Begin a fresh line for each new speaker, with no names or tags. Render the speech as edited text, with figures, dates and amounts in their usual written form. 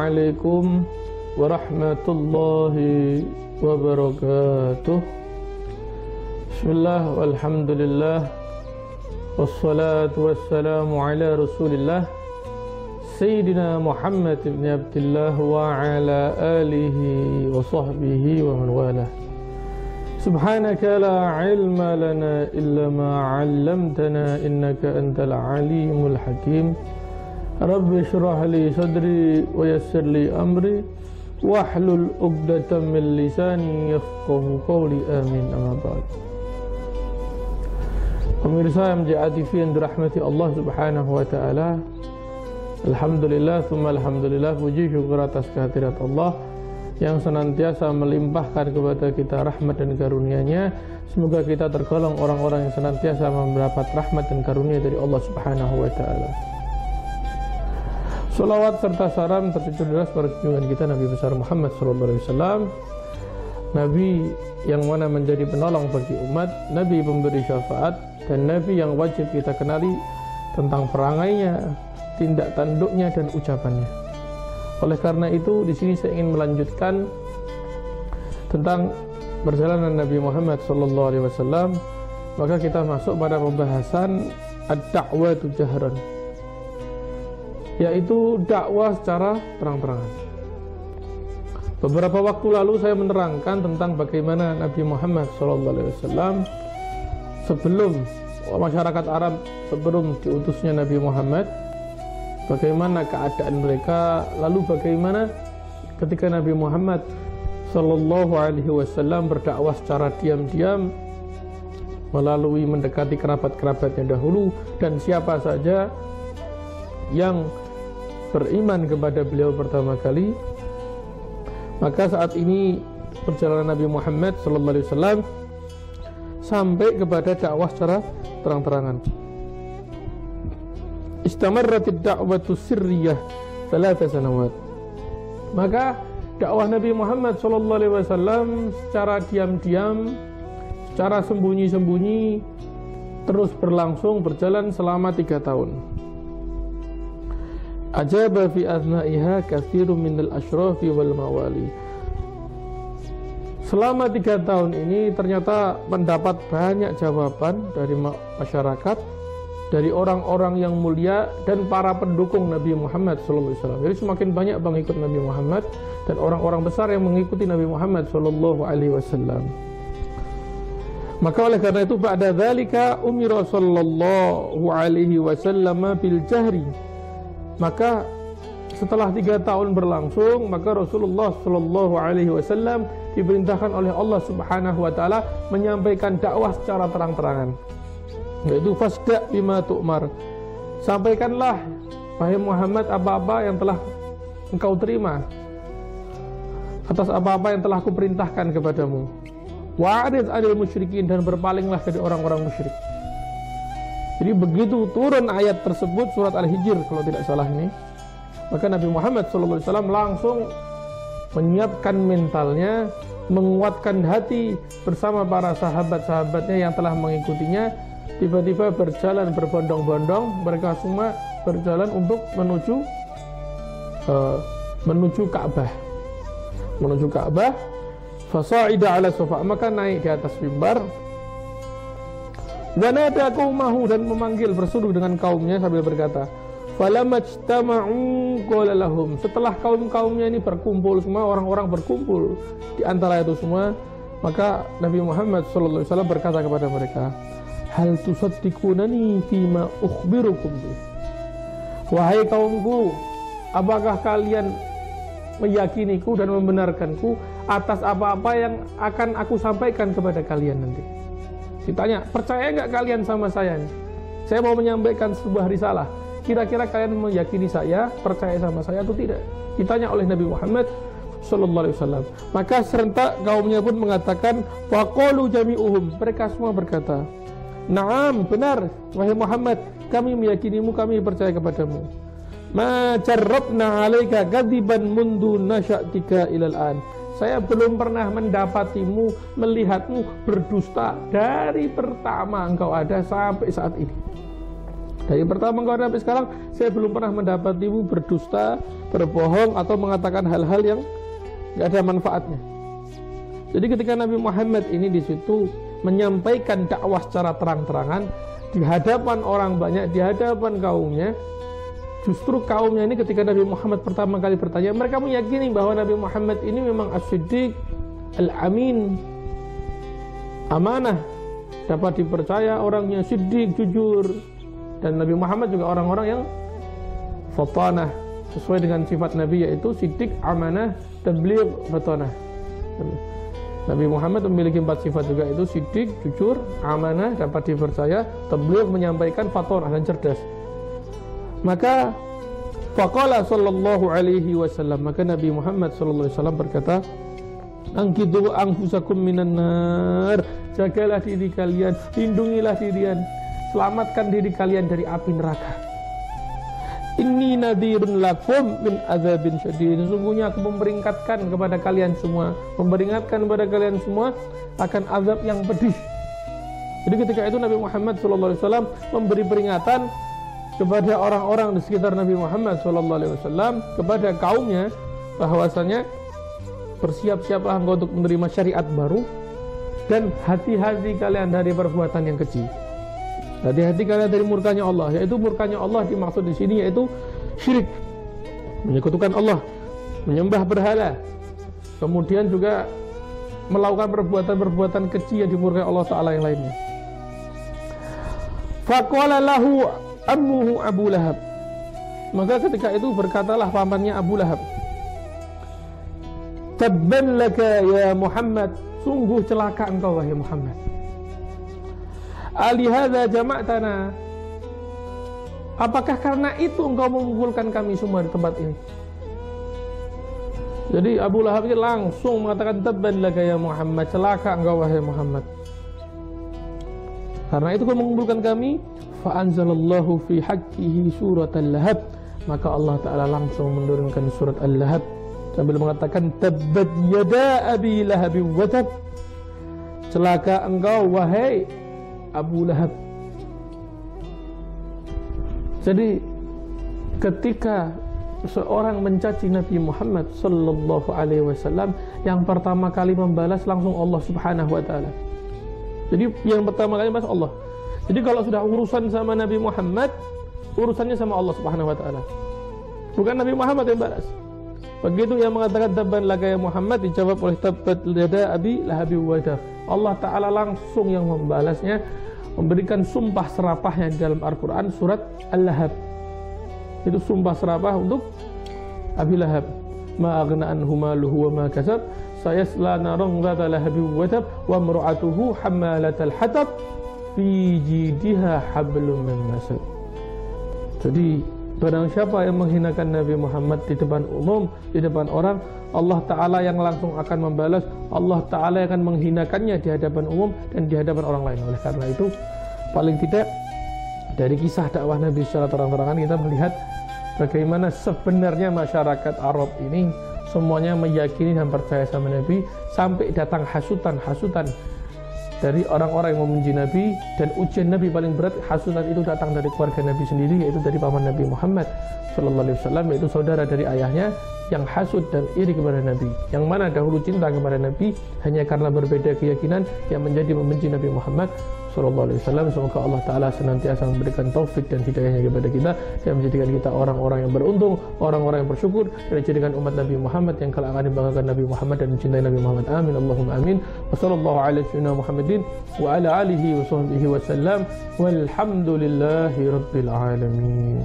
Assalamualaikum warahmatullahi wabarakatuh. Bismillah walhamdulillah wassalatu wassalamu ala rasulillah Sayyidina Muhammad ibn Abdullah wa ala alihi wa sahbihi wa man walah. Subhanaka la ilma lana illa ma 'allamtana innaka antal alimul hakim. Rabbi shrah li sadri wa yassir li amri wahlul 'uqdatam min lisani yafqahu qawli amin amma ba'd. Pemirsa MJA TV yang dirahmati Allah Subhanahu wa taala, alhamdulillah tsumma alhamdulillah, puji syukur atas kehadirat Allah yang senantiasa melimpahkan kepada kita rahmat dan karunia-Nya. Semoga kita tergolong orang-orang yang senantiasa mendapat rahmat dan karunia dari Allah Subhanahu wa taala. Salawat serta salam tercurah deras pada junjungan kita Nabi besar Muhammad sallallahu alaihi wasallam, Nabi yang mana menjadi penolong bagi umat, Nabi pemberi syafaat, dan Nabi yang wajib kita kenali tentang perangainya, tindak tanduknya, dan ucapannya. Oleh karena itu, di sini saya ingin melanjutkan tentang perjalanan Nabi Muhammad sallallahu alaihi wasallam. Maka kita masuk pada pembahasan ad-da'watu jahran, yaitu dakwah secara terang-terangan. Beberapa waktu lalu saya menerangkan tentang bagaimana Nabi Muhammad SAW sebelum masyarakat Arab, sebelum diutusnya Nabi Muhammad, bagaimana keadaan mereka, lalu bagaimana ketika Nabi Muhammad SAW berdakwah secara diam-diam melalui mendekati kerabat-kerabatnya dahulu, dan siapa saja yang beriman kepada beliau pertama kali. Maka saat ini perjalanan Nabi Muhammad SAW sampai kepada dakwah secara terang-terangan. Istamarratid da'watu sirriyah 3 sanawat. Maka dakwah Nabi Muhammad SAW secara diam-diam, secara sembunyi-sembunyi terus berlangsung, berjalan selama 3 tahun. Ajaba fi athnaiha katsirun minal asyrafi wal mawali. Selama 3 tahun ini ternyata mendapat banyak jawaban dari masyarakat, dari orang-orang yang mulia dan para pendukung Nabi Muhammad SAW. Jadi semakin banyak pengikut Nabi Muhammad dan orang-orang besar yang mengikuti Nabi Muhammad SAW. Maka oleh karena itu, ba'da dzalika umira sallallahu alaihi wasallam bil jahri. Maka setelah 3 tahun berlangsung, maka Rasulullah Shallallahu Alaihi Wasallam diperintahkan oleh Allah Subhanahu Wa Taala menyampaikan dakwah secara terang-terangan, yaitu fasda bima tu'mar. Sampaikanlah wahai Muhammad apa-apa yang telah engkau terima atas apa-apa yang telah kuperintahkan kepadamu. Wa'rid 'anil musyrikin, dan berpalinglah dari orang-orang musyrik. Jadi begitu turun ayat tersebut, surat Al-Hijr kalau tidak salah ini, maka Nabi Muhammad SAW langsung menyiapkan mentalnya, menguatkan hati bersama para sahabat-sahabatnya yang telah mengikutinya. Tiba-tiba berjalan berbondong-bondong, mereka semua berjalan untuk menuju Ka'bah. Menuju Ka'bah, fasa'ida ala sofa, maka naik di atas mimbar. Dan ada qaumahu, dan memanggil, berseru dengan kaumnya sambil berkata, falamajtama'u qala lahum. Setelah kaum-kaumnya ini berkumpul, semua orang-orang berkumpul di antara itu semua, maka Nabi Muhammad SAW berkata kepada mereka, hal tusaddiqunani fima ukhbirukum bih. Wahai kaumku, apakah kalian meyakiniku dan membenarkanku atas apa-apa yang akan aku sampaikan kepada kalian nanti? Ditanya, percaya nggak kalian sama saya nih? Saya mau menyampaikan sebuah risalah. Kira-kira kalian meyakini saya, percaya sama saya atau tidak? Ditanya oleh Nabi Muhammad Sallallahu Alaihi Wasallam. Maka serentak kaumnya pun mengatakan, faqalu jami'uhum. Mereka semua berkata, na'am, benar, wahai Muhammad, kami meyakinimu, kami percaya kepadamu. Ma jarrabna 'alaika kadiban mundu nasya'tika ilal an. Saya belum pernah mendapatimu, melihatmu berdusta dari pertama engkau ada sampai saat ini. Dari pertama engkau ada sampai sekarang, saya belum pernah mendapatimu berdusta berbohong atau mengatakan hal-hal yang nggak ada manfaatnya. Jadi ketika Nabi Muhammad ini di situ menyampaikan dakwah secara terang-terangan di hadapan orang banyak, di hadapan kaumnya, justru kaumnya ini ketika Nabi Muhammad pertama kali bertanya, mereka meyakini bahwa Nabi Muhammad ini memang as-siddiq, al-amin, amanah, dapat dipercaya, orangnya siddiq, jujur. Dan Nabi Muhammad juga orang-orang yang fatanah, sesuai dengan sifat Nabi, yaitu siddiq, amanah, tabligh, fatanah. Nabi Muhammad memiliki 4 sifat juga, itu siddiq, jujur, amanah, dapat dipercaya, tabligh, menyampaikan, fatanah, dan cerdas. Maka faqala sallallahu alaihi wasallam, maka Nabi Muhammad sallallahu alaihi wasallam berkata, angkidu anfusakum minan nar, jagalah diri kalian, lindungilah dirian, selamatkan diri kalian dari api neraka. Inni nadhirun lakum min adzabin syadid, sesungguhnya aku memperingatkan kepada kalian semua, akan azab yang pedih. Jadi ketika itu Nabi Muhammad SAW memberi peringatan kepada orang-orang di sekitar Nabi Muhammad SAW, kepada kaumnya, bahwasanya bersiap-siaplah engkau untuk menerima syariat baru, dan hati-hati kalian dari perbuatan yang kecil. Hati-hati kalian dari murkanya Allah, yaitu murkanya Allah dimaksud di sini yaitu syirik, menyekutukan Allah, menyembah berhala, kemudian juga melakukan perbuatan-perbuatan kecil yang dimurkai Allah Ta'ala yang lainnya. Faqala lahu ammuhu Abu Lahab, maka ketika itu berkatalah pamannya Abu Lahab, tabban laka ya Muhammad, sungguh celaka engkau wahai Muhammad. Alihadza jama'tana, apakah karena itu engkau mengumpulkan kami semua di tempat ini? Jadi Abu Lahab ini langsung mengatakan tabban laka ya Muhammad, celaka engkau wahai Muhammad, karena itu kau mengumpulkan kami. Fa anzalallahu fi haqqihi surat Al-Lahab, maka Allah Ta'ala langsung menurunkan surat Al-Lahab sambil mengatakan tabbat yada abi lahab wa tab, celaka engkau wahai Abu Lahab. Jadi ketika seorang mencaci Nabi Muhammad sallallahu alaihi wasallam, yang pertama kali membalas langsung Allah Subhanahu wa taala. Jadi yang pertama kali membalas Allah. Jadi kalau sudah urusan sama Nabi Muhammad, urusannya sama Allah Subhanahu wa taala, bukan Nabi Muhammad yang balas. Begitu yang mengatakan tabban laka ya Muhammad, dijawab oleh tabbat yada abi lahab wa tab. Allah Ta'ala langsung yang membalasnya, memberikan sumpah serapahnya di dalam Al-Quran surat Al-Lahab. Itu sumpah serapah untuk Abi Lahab. Ma aghna anhu maluhu wa ma kasab, sayasla naran dzata lahabin wa tab, wa imra'atuhu hammalatal hatab, fi jidha hablum min masad. Jadi barang siapa yang menghinakan Nabi Muhammad di depan umum, di depan orang, Allah Ta'ala yang langsung akan membalas, Allah Ta'ala yang akan menghinakannya di hadapan umum dan di hadapan orang lain. Oleh karena itu, paling tidak dari kisah dakwah Nabi secara terang-terangan kita melihat bagaimana sebenarnya masyarakat Arab ini semuanya meyakini dan percaya sama Nabi, sampai datang hasutan-hasutan dari orang-orang yang memuji Nabi. Dan ujian Nabi paling berat, hasutan itu datang dari keluarga Nabi sendiri, yaitu dari paman Nabi Muhammad sallallahu alaihi wasallam, yaitu saudara dari ayahnya, yang hasud dan iri kepada Nabi, yang mana dahulu cinta kepada Nabi hanya karena berbeda keyakinan yang menjadi membenci Nabi Muhammad sallallahu alaihi wasallam. Semoga Allah Ta'ala senantiasa memberikan taufik dan hidayahnya kepada kita, dan menjadikan kita orang-orang yang beruntung, orang-orang yang bersyukur, dan dijadikan umat Nabi Muhammad yang kelak akan dibanggakan Nabi Muhammad dan mencintai Nabi Muhammad. Amin Allahumma amin. Wa sallallahu ala sayyidina Muhammadin wa ala alihi wa sahbihi wa sallam, walhamdulillahi rabbil alamin.